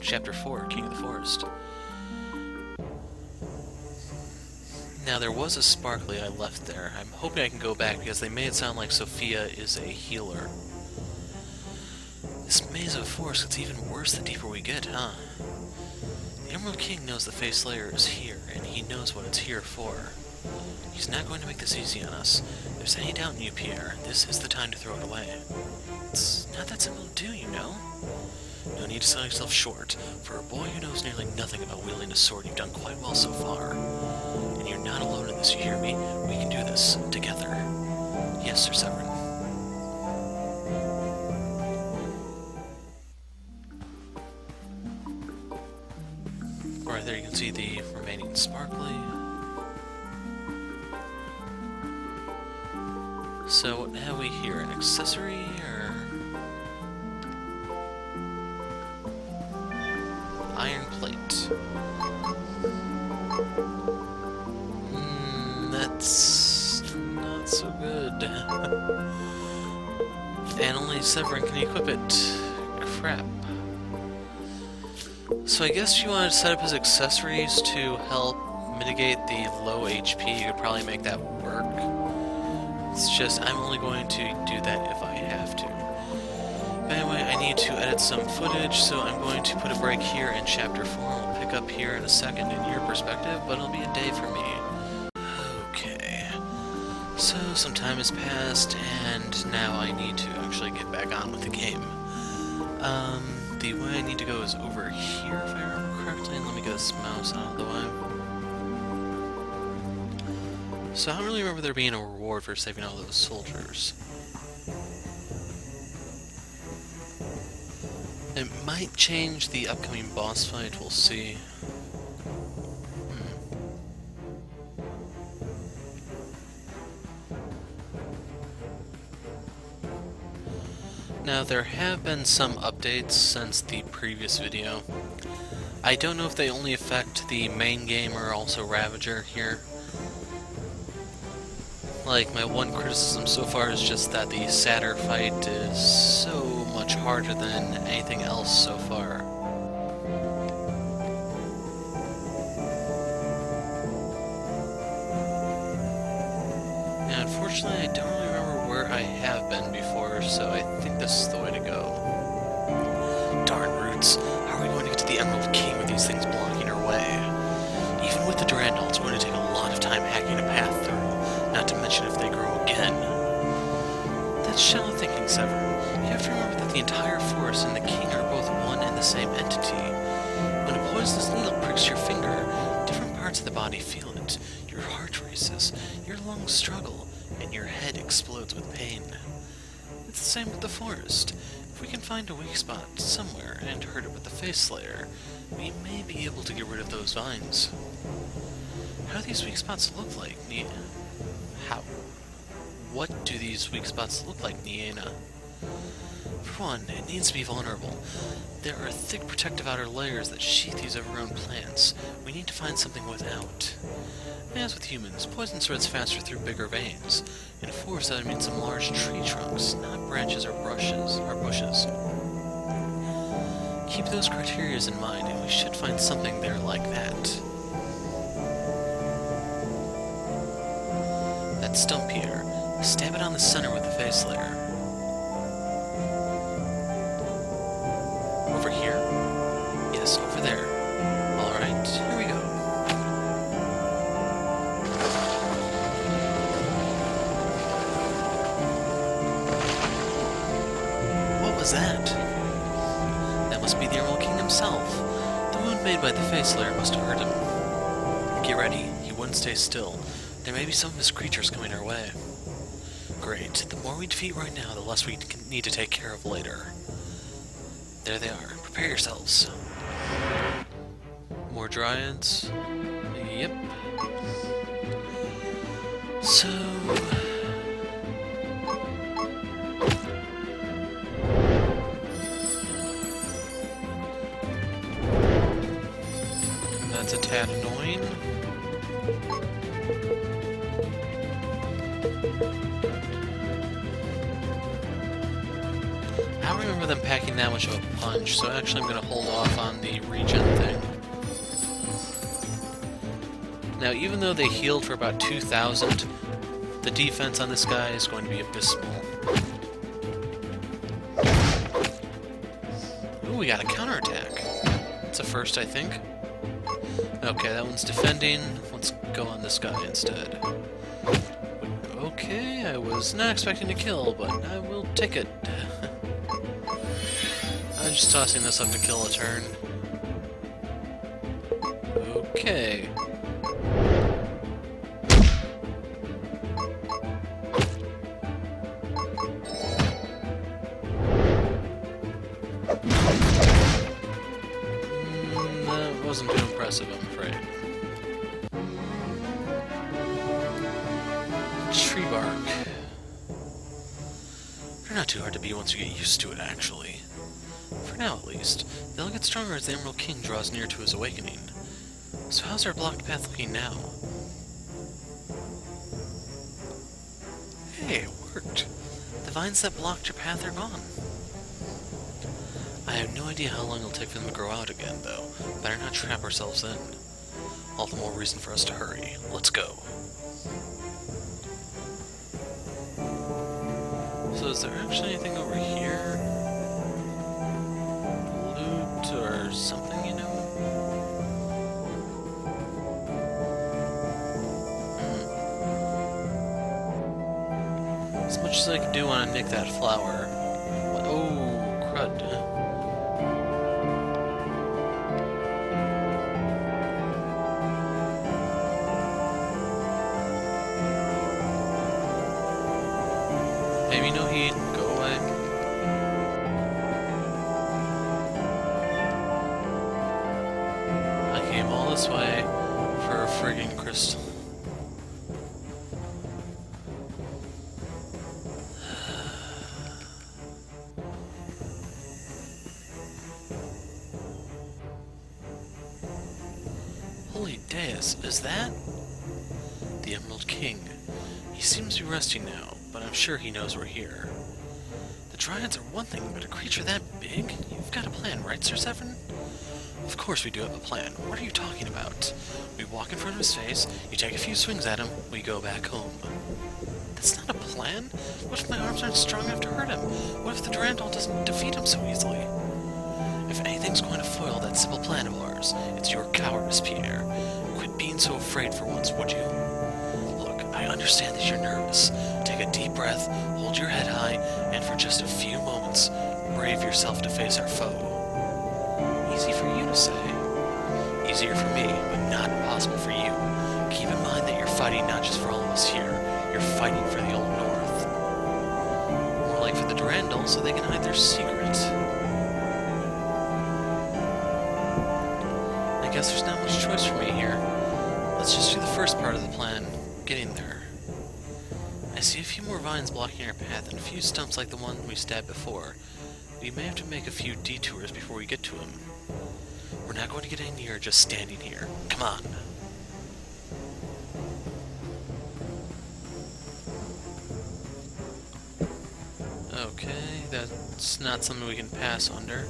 Chapter 4, King of the Forest. Now, there was a sparkly I left there. I'm hoping I can go back because they made it sound like Sophia is a healer. This maze of forest gets even worse the deeper we get, huh? The Emerald King knows the Face Slayer is here, and he knows what it's here for. He's not going to make this easy on us. If there's any doubt in you, Pierre, this is the time to throw it away. It's not that simple to do, you know? No need to sell yourself short. For a boy who knows nearly nothing about wielding a sword, you've done quite well so far. And you're not alone in this, you hear me? We can do this, together. Yes, Sir Severin. Right there you can see the remaining sparkly. So what have we here? An accessory, or... iron plate. That's not so good. And only Severin can equip it. Crap. So I guess if you wanted to set up his accessories to help mitigate the low HP, you could probably make that work. It's just, I'm only going to do that if I have to. But anyway, I need to edit some footage, so I'm going to put a break here in Chapter 4, and we'll pick up here in a second in your perspective, but it'll be a day for me. Okay. So, some time has passed, and now I need to actually get back on with the game. The way I need to go is over here, if I remember correctly, and let me get this mouse out of the way. So I don't really remember there being a reward for saving all those soldiers. It might change the upcoming boss fight, we'll see. Now, there have been some updates since the previous video. I don't know if they only affect the main game or also Ravager here. Like, my one criticism so far is just that the Satyr fight is so much harder than anything else so far. Now, unfortunately, I don't really remember where I have been before, so I think this is the way to go. Darn roots, how are we going to get to the Emerald King with these things blocking our way? Even with the Durandal, it's going to take a lot of time hacking a path through, not to mention if they grow again. That's shallow thinking, Severin. You have to remember that the entire forest and the king are both one and the same entity. When a poisonous needle pricks your finger, different parts of the body feel it. Your heart races, your lungs struggle, and your head explodes with pain. It's the same with the forest. If we can find a weak spot somewhere and hurt it with the Face Slayer, we may be able to get rid of those vines. How do these weak spots look like, How? What do these weak spots look like, Niena? For one, it needs to be vulnerable. There are thick protective outer layers that sheath these overgrown plants. We need to find something without. As with humans, poison spreads faster through bigger veins. In a forest, that would mean some large tree trunks, not branches or bushes. Keep those criteria in mind, and we should find something there like that. That stump here. Stab it on the center with the Face Slayer. Over here? Yes, over there. Alright, here we go. What was that? That must be the Emerald King himself. The wound made by the Face Slayer must have hurt him. Get ready, he wouldn't stay still. There may be some of his creatures coming our way. Great. The more we defeat right now, the less we need to take care of later. There they are. Prepare yourselves. More dryads. Yep. So... that's a tad annoying. I don't remember them packing that much of a punch, so actually I'm going to hold off on the regen thing. Now, even though they healed for about 2,000, the defense on this guy is going to be abysmal. Ooh, we got a counterattack. That's a first, I think. Okay, that one's defending. Let's go on this guy instead. Okay, I was not expecting to kill, but I will take it. I'm just tossing this up to kill a turn. Okay. That wasn't too impressive, I'm afraid. Tree bark. They're not too hard to beat once you get used to it, actually. For now, at least. They'll get stronger as the Emerald King draws near to his awakening. So how's our blocked path looking now? Hey, it worked. The vines that blocked your path are gone. I have no idea how long it'll take for them to grow out again, though. Better not trap ourselves in. All the more reason for us to hurry. Let's go. So is there actually anything over here? Loot or something, you know? As much as I can do want to nick that flower. What? Oh, crud. Maybe no heat. Go away. I came all this way for a friggin' crystal. Holy Deus, is that the Emerald King? He seems to be resting now, but I'm sure he knows we're here. The Dryads are one thing, but a creature that big? You've got a plan, right, Sir Severin? Of course we do have a plan. What are you talking about? We walk in front of his face, you take a few swings at him, we go back home. That's not a plan? What if my arms aren't strong enough to hurt him? What if the Durandal doesn't defeat him so easily? If anything's going to foil that simple plan of ours, it's your cowardice, Pierre. Quit being so afraid for once, would you? Look, I understand that you're nervous. Take a deep breath, hold your head high, and for just a few moments, brave yourself to face our foe. Easy for you to say. Easier for me, but not impossible for you. Keep in mind that you're fighting not just for all of us here, you're fighting for the Old North. More like for the Durandal so they can hide their secret. I guess there's not much choice for me here. Let's just do the first part of the plan, getting there. I see a few more vines blocking our path and a few stumps like the one we stabbed before. We may have to make a few detours before we get to him. We're not going to get any nearer just standing here. Come on. Okay, that's not something we can pass under.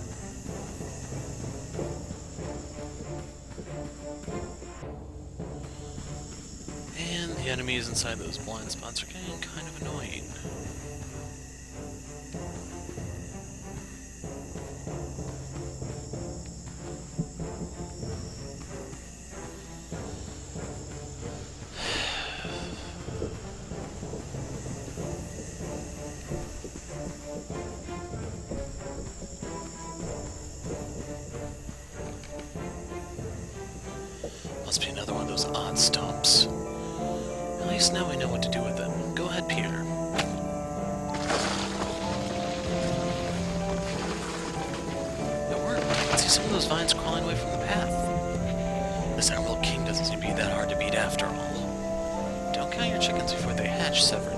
And the enemies inside those blind spots are getting kind of annoying. Must be another one of those odd stumps. At least now we know what to do with them. Go ahead, Peter. It worked. I can see some of those vines crawling away from the path. This Emerald King doesn't seem to be that hard to beat after all. Don't count your chickens before they hatch, Severin.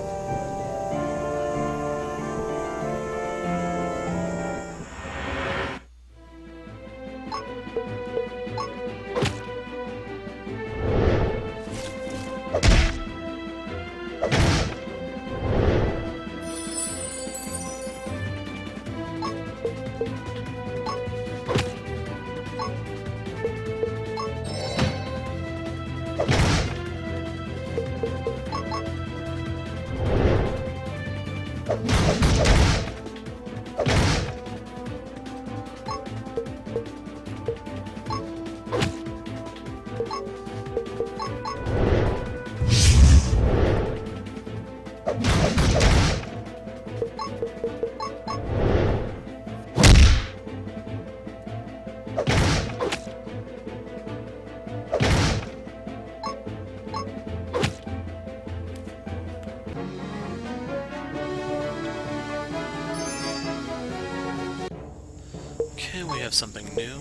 have something new.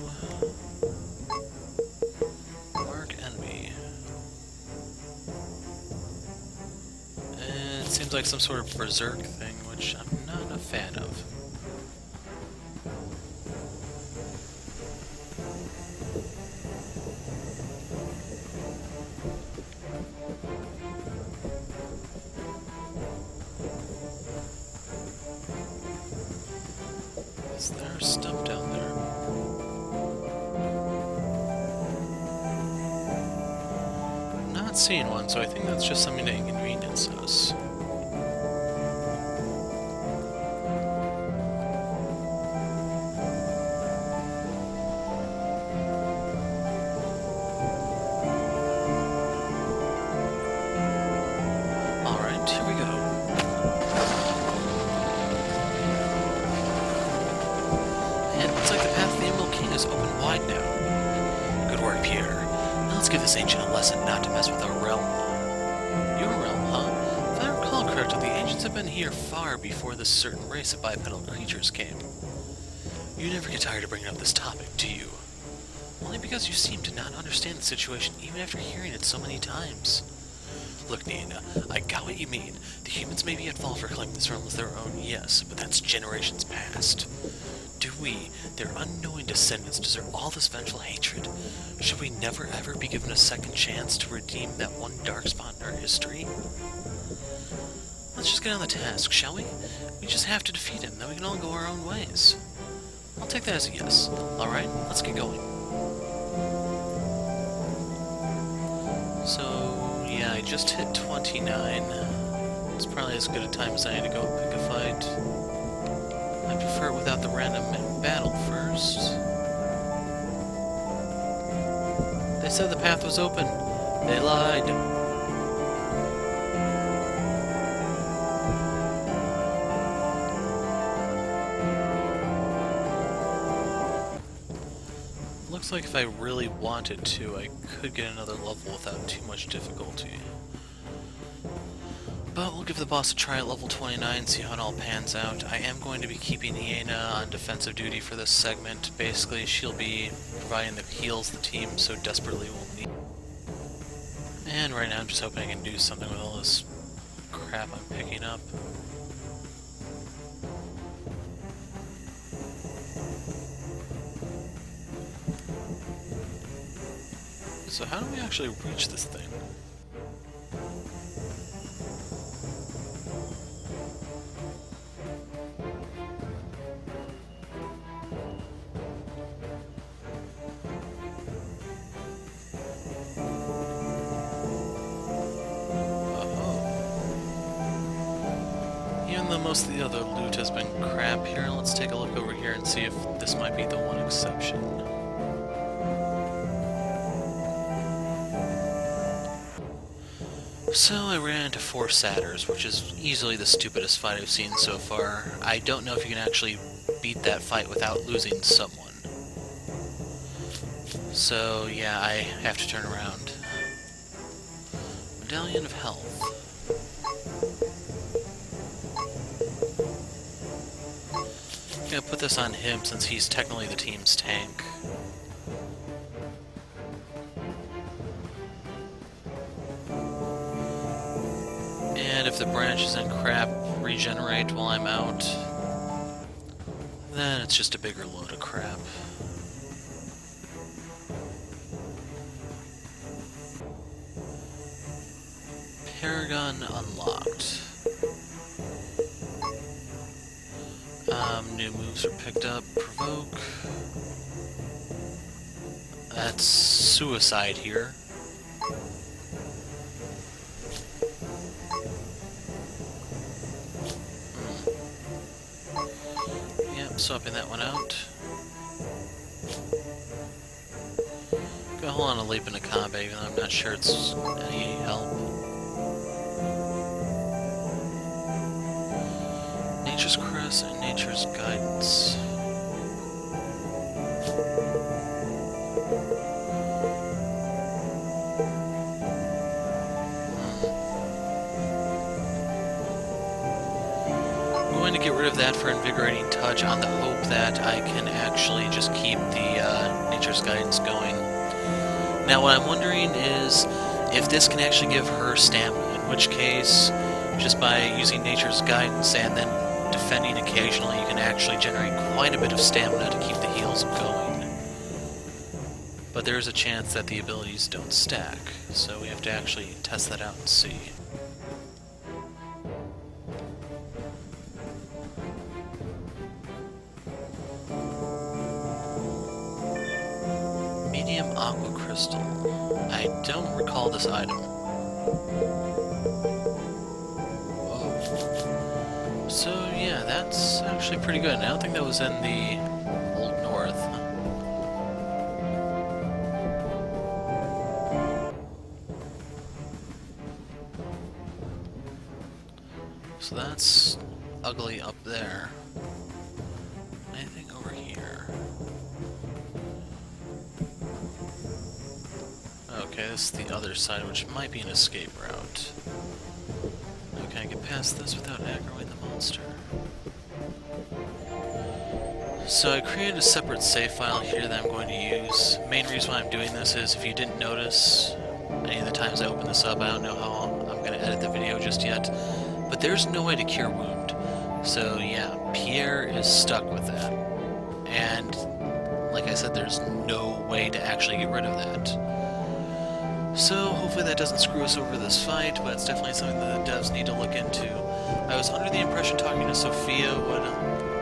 Mark enemy. And it seems like some sort of berserk thing, which I'm not a fan of. Is there stuff down there? I'm not seeing one, so I think that's just something to inconvenience us. Alright, here we go. Looks like the path to the Emerald King is open wide now. Good work, Pierre. Now let's give this ancient a lesson not to mess with our realm. Your realm, huh? If I recall correctly, the ancients have been here far before this certain race of bipedal creatures came. You never get tired of bringing up this topic, do you? Only because you seem to not understand the situation even after hearing it so many times. Look, Nina, I got what you mean. The humans may be at fault for claiming this realm as their own, yes, but that's generations past. Do we, their unknowing descendants, deserve all this vengeful hatred? Should we never ever be given a second chance to redeem that one dark spot in our history? Let's just get on the task, shall we? We just have to defeat him, then we can all go our own ways. I'll take that as a yes. Alright, let's get going. So, yeah, I just hit 29. It's probably as good a time as any to go pick a fight. I prefer it without the random battle first. They said the path was open. They lied. Looks like if I really wanted to, I could get another level without too much difficulty. But we'll give the boss a try at level 29, see how it all pans out. I am going to be keeping Iena on defensive duty for this segment. Basically, she'll be providing the heals the team so desperately will need. And right now I'm just hoping I can do something with all this crap I'm picking up. So how do we actually reach this thing? Even though most of the other loot has been crap here, let's take a look over here and see if this might be the one exception. So I ran into 4 Satyrs, which is easily the stupidest fight I've seen so far. I don't know if you can actually beat that fight without losing someone. So yeah, I have to turn around. Medallion of Health. I'm gonna put this on him since he's technically the team's tank. And if the branches and crap regenerate while I'm out, then it's just a bigger load of crap. Paragon unlocked. New moves are picked up. Provoke. That's suicide here. Yep, swapping that one out. Gonna hold on a leap into combat, even though I'm not sure it's any help. Nature's Crest and Nature's Guidance. I'm going to give get rid of that for Invigorating Touch on the hope that I can actually just keep the Nature's Guidance going. Now what I'm wondering is if this can actually give her stamina, in which case, just by using Nature's Guidance and then defending occasionally, you can actually generate quite a bit of stamina to keep the heals going. But there is a chance that the abilities don't stack, so we have to actually test that out and see. Medium Aqua Crystal. I don't recall this item. Whoa. So yeah, that's actually pretty good. I don't think that was in the Old North. So that's ugly up there. Anything over here? Okay, this is the other side, which might be an escape route. Now, can I get past this without aggroing the monster? So I created a separate save file here that I'm going to use. Main reason why I'm doing this is, if you didn't notice, any of the times I open this up, I don't know how I'm going to edit the video just yet, but there's no way to cure wound. So yeah, Pierre is stuck with that. And like I said, there's no way to actually get rid of that. So hopefully that doesn't screw us over this fight, but it's definitely something that the devs need to look into. I was under the impression talking to Sophia would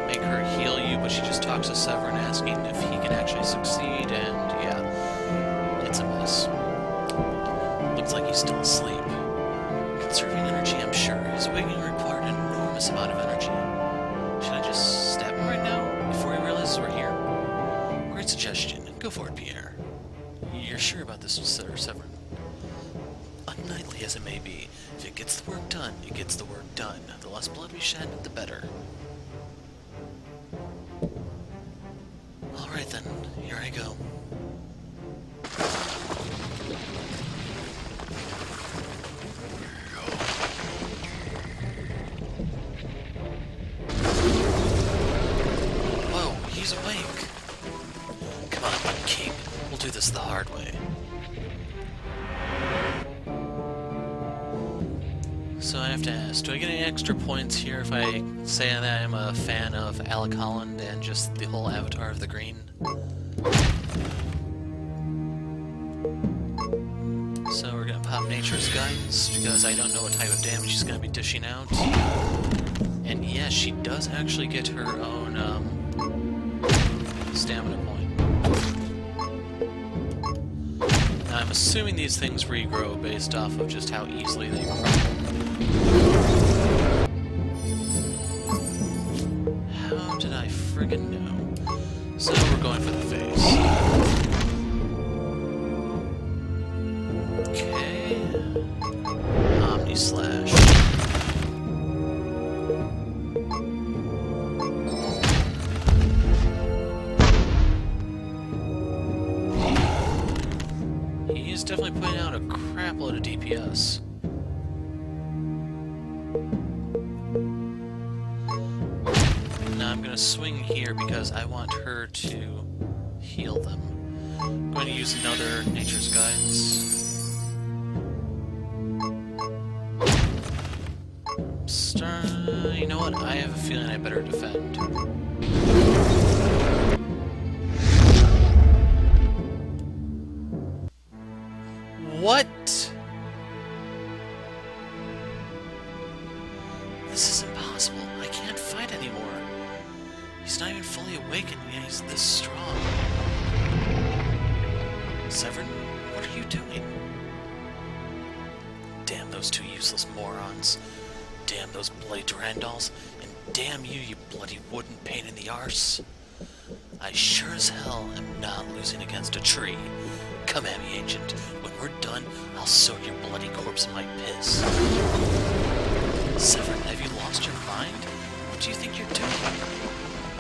make her heal you, but she just talks to Severin asking if he can actually succeed, and yeah, it's a mess. Looks like he's still asleep. Conserving energy, I'm sure. His waking required an enormous amount of energy. Should I just stab him right now, before he realizes we're here? Great suggestion. Go for it, Pierre. You're sure about this, Severin? Unknightly as it may be, if it gets the work done, it gets the work done. The less blood we shed, the better. Alright then, here I go. Whoa, he's awake! Come on, King. We'll do this the hard way. So I have to ask, do I get any extra points here if I say that I'm a fan of Alec Holland and just the whole Avatar of the Green? So we're gonna pop Nature's Guidance, because I don't know what type of damage she's gonna be dishing out. And yes, she does actually get her own stamina point. Now I'm assuming these things regrow based off of just how easily they grow. How did I friggin' know? So we're going for the face. Okay. Omni Slash. He's definitely putting out a crap load of DPS. Now I'm going to swing here because I want her to heal them. I'm going to use another Nature's Guidance. You know what? I have a feeling I better defend. What? This is impossible. I can't fight anymore. He's not even fully awakened, and he's this strong. Severin, what are you doing? Damn those two useless morons. Damn those bloody Durandals. And damn you, you bloody wooden pain in the arse. I sure as hell am not losing against a tree. Come at me, Ancient. When we're done, I'll soak your bloody corpse in my piss. Severin, have you lost your mind? What do you think you're doing?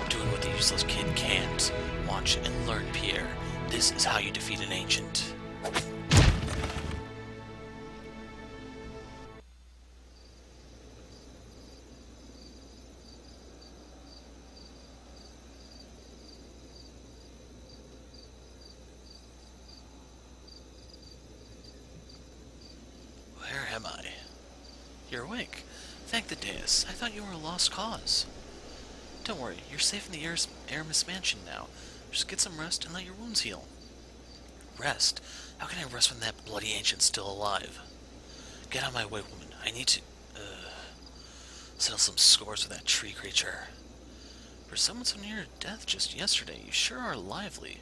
Doing what the useless kid can't. Watch and learn, Pierre. This is how you defeat an Ancient. You're awake. Thank the dais. I thought you were a lost cause. Don't worry, you're safe in the Aramis mansion now. Just get some rest and let your wounds heal. Rest? How can I rest when that bloody ancient's still alive? Get out of my way, woman. I need to, settle some scores with that tree creature. For someone so near death just yesterday, you sure are lively.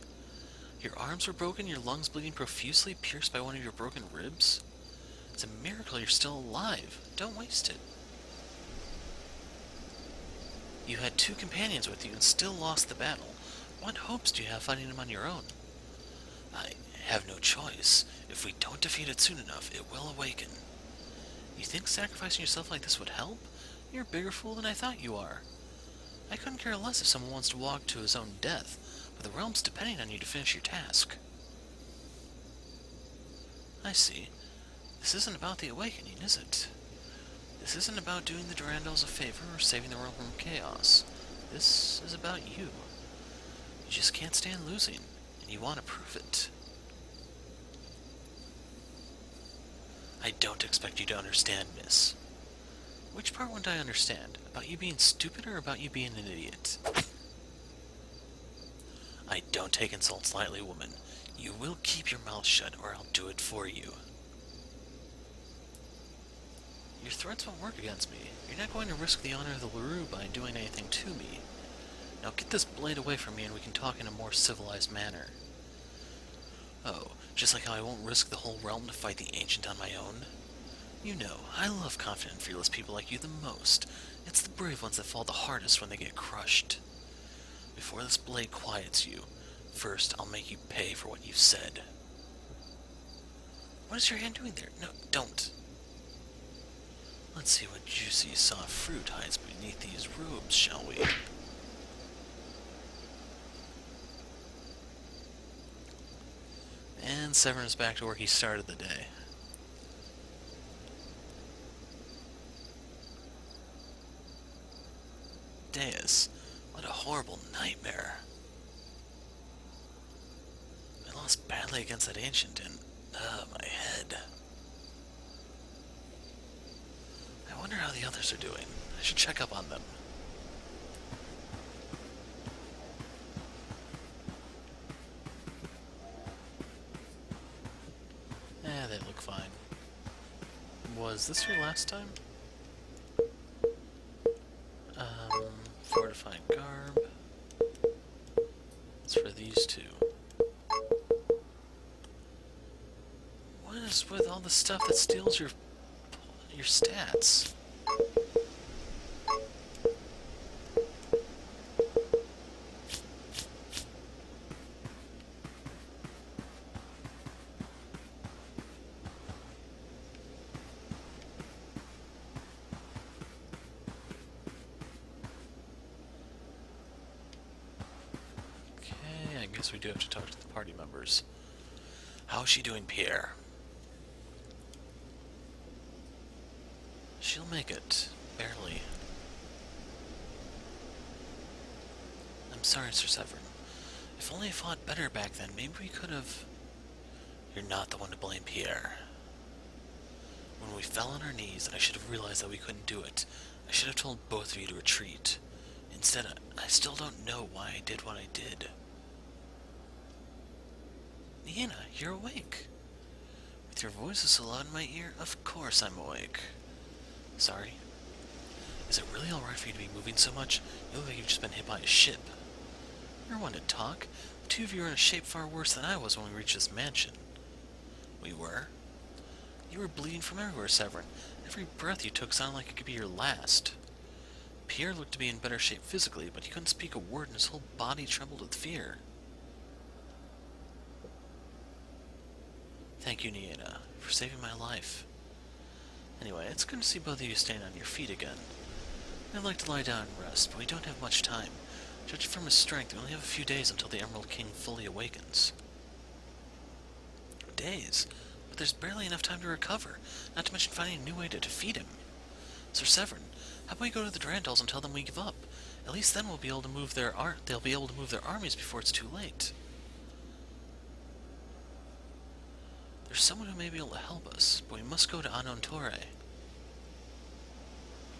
Your arms were broken, your lungs bleeding profusely, pierced by one of your broken ribs? It's a miracle you're still alive. Don't waste it. You had 2 companions with you and still lost the battle. What hopes do you have fighting them on your own? I have no choice. If we don't defeat it soon enough, it will awaken. You think sacrificing yourself like this would help? You're a bigger fool than I thought you are. I couldn't care less if someone wants to walk to his own death, but the realm's depending on you to finish your task. I see. This isn't about the awakening, is it? This isn't about doing the Durandals a favor or saving the world from chaos. This is about you. You just can't stand losing, and you want to prove it. I don't expect you to understand, miss. Which part wouldn't I understand? About you being stupid or about you being an idiot? I don't take insults lightly, woman. You will keep your mouth shut or I'll do it for you. Your threats won't work against me. You're not going to risk the honor of the LaRue by doing anything to me. Now get this blade away from me and we can talk in a more civilized manner. Oh, just like how I won't risk the whole realm to fight the Ancient on my own? You know, I love confident and fearless people like you the most. It's the brave ones that fall the hardest when they get crushed. Before this blade quiets you, first I'll make you pay for what you've said. What is your hand doing there? No, don't. Let's see what juicy, soft fruit hides beneath these robes, shall we? And Severn's back to where he started the day. Deus, what a horrible nightmare. I lost badly against that ancient and, my head. I wonder how the others are doing. I should check up on them. They look fine. Was this your last time? Fortified garb. It's for these 2. What is with all the stuff that steals your stats? I guess we do have to talk to the party members. How's she doing, Pierre? She'll make it. Barely. I'm sorry, Sir Severin. If only I fought better back then, maybe we could have... You're not the one to blame, Pierre. When we fell on our knees, I should have realized that we couldn't do it. I should have told both of you to retreat. Instead, I still don't know why I did what I did. Niena, you're awake. With your voices so loud in my ear, of course I'm awake. Sorry. Is it really alright for you to be moving so much? You look like you've just been hit by a ship. You're one to talk. The 2 of you are in a shape far worse than I was when we reached this mansion. We were? You were bleeding from everywhere, Severin. Every breath you took sounded like it could be your last. Pierre looked to be in better shape physically, but he couldn't speak a word and his whole body trembled with fear. Thank you, Niena, for saving my life. Anyway, it's good to see both of you stand on your feet again. I'd like to lie down and rest, but we don't have much time. Judging from his strength, we only have a few days until the Emerald King fully awakens. Days? But there's barely enough time to recover, not to mention finding a new way to defeat him. Sir Severin, how about we go to the Durandals and tell them we give up? At least then they'll be able to move their armies before it's too late. There's someone who may be able to help us, but we must go to Anon Torre.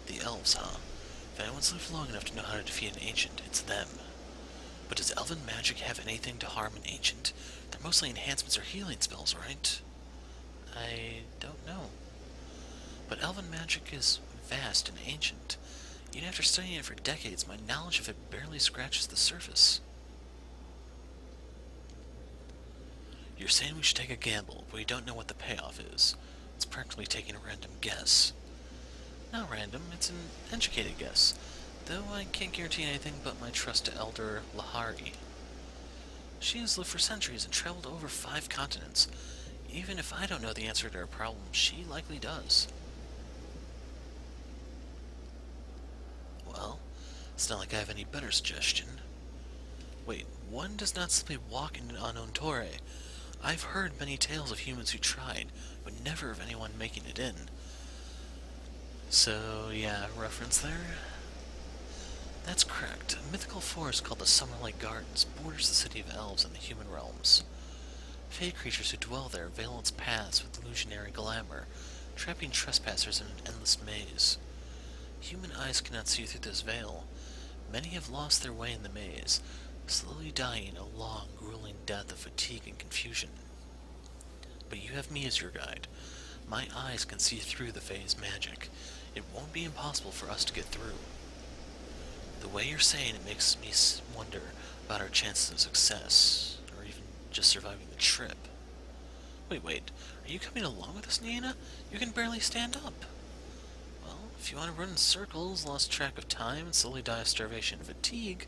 The elves, huh? If anyone's lived long enough to know how to defeat an ancient, it's them. But does elven magic have anything to harm an ancient? They're mostly enhancements or healing spells, right? I don't know. But elven magic is vast and ancient. Even after studying it for decades, my knowledge of it barely scratches the surface. You're saying we should take a gamble, but we don't know what the payoff is. It's practically taking a random guess. Not random, it's an educated guess, though I can't guarantee anything but my trust to Elder Lahari. She has lived for centuries and traveled over 5 continents. Even if I don't know the answer to her problem, she likely does. Well, it's not like I have any better suggestion. Wait, one does not simply walk into an unknown Torre. I've heard many tales of humans who tried, but never of anyone making it in. So, yeah, reference there? That's correct. A mythical forest called the Summerlight Gardens borders the city of elves and the human realms. Fey creatures who dwell there veil its paths with illusionary glamour, trapping trespassers in an endless maze. Human eyes cannot see through this veil. Many have lost their way in the maze, slowly dying a long, grueling death of fatigue and confusion. But you have me as your guide. My eyes can see through the Fae's magic. It won't be impossible for us to get through. The way you're saying it makes me wonder about our chances of success, or even just surviving the trip. Wait, are you coming along with us, Nina? You can barely stand up. Well, if you want to run in circles, lost track of time, and slowly die of starvation and fatigue,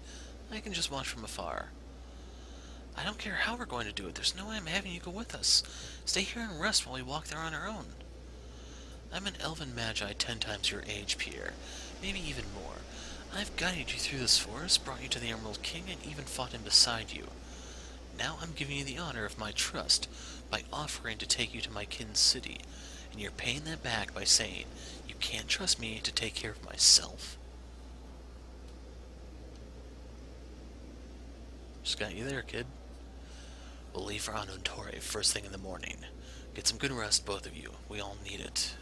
I can just watch from afar. I don't care how we're going to do it. There's no way I'm having you go with us. Stay here and rest while we walk there on our own. I'm an elven magi 10 times your age, Pierre. Maybe even more. I've guided you through this forest, brought you to the Emerald King, and even fought him beside you. Now I'm giving you the honor of my trust by offering to take you to my kin's city, and you're paying that back by saying, you can't trust me to take care of myself? Just got you there, kid. We'll leave for unknown Torre first thing in the morning. Get some good rest, both of you. We all need it.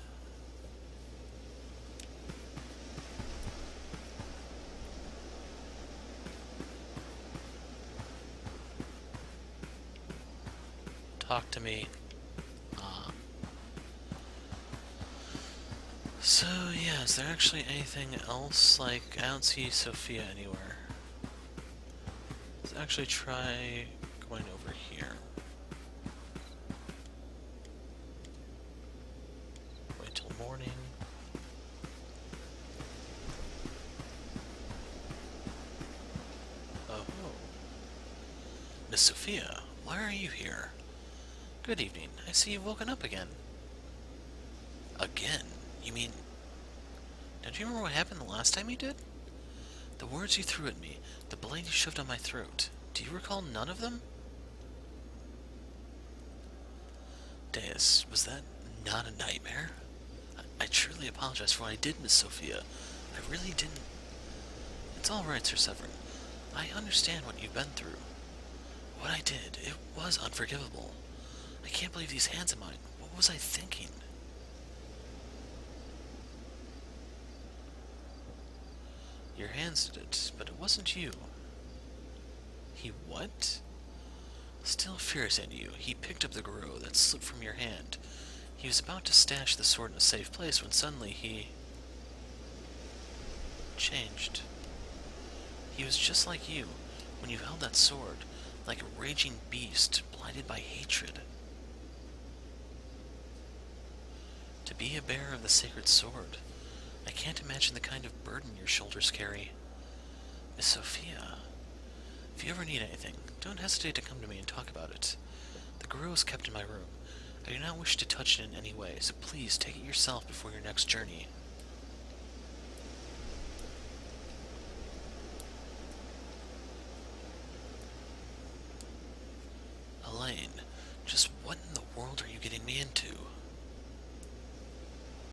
Talk to me. So, yeah, is there actually anything else? Like, I don't see Sophia anywhere. Let's actually try going over here. Wait till morning. Oh. Miss Sophia, why are you here? Good evening. I see you've woken up again. Again? You mean... Don't you remember what happened the last time you did? The words you threw at me, the blade you shoved on my throat. Do you recall none of them? Deus, was that not a nightmare? I truly apologize for what I did, Miss Sophia. I really didn't... It's all right, Sir Severin. I understand what you've been through. What I did, it was unforgivable. I can't believe these hands of mine. What was I thinking? Your hands did it, but it wasn't you. He what? Still furious at you, he picked up the garrote that slipped from your hand. He was about to stash the sword in a safe place when suddenly he... changed. He was just like you, when you held that sword, like a raging beast, blinded by hatred. To be a bearer of the sacred sword, I can't imagine the kind of burden your shoulders carry. Miss Sophia, if you ever need anything, don't hesitate to come to me and talk about it. The garrote is kept in my room. I do not wish to touch it in any way, so please take it yourself before your next journey. Elaine, just what in the world are you getting me into?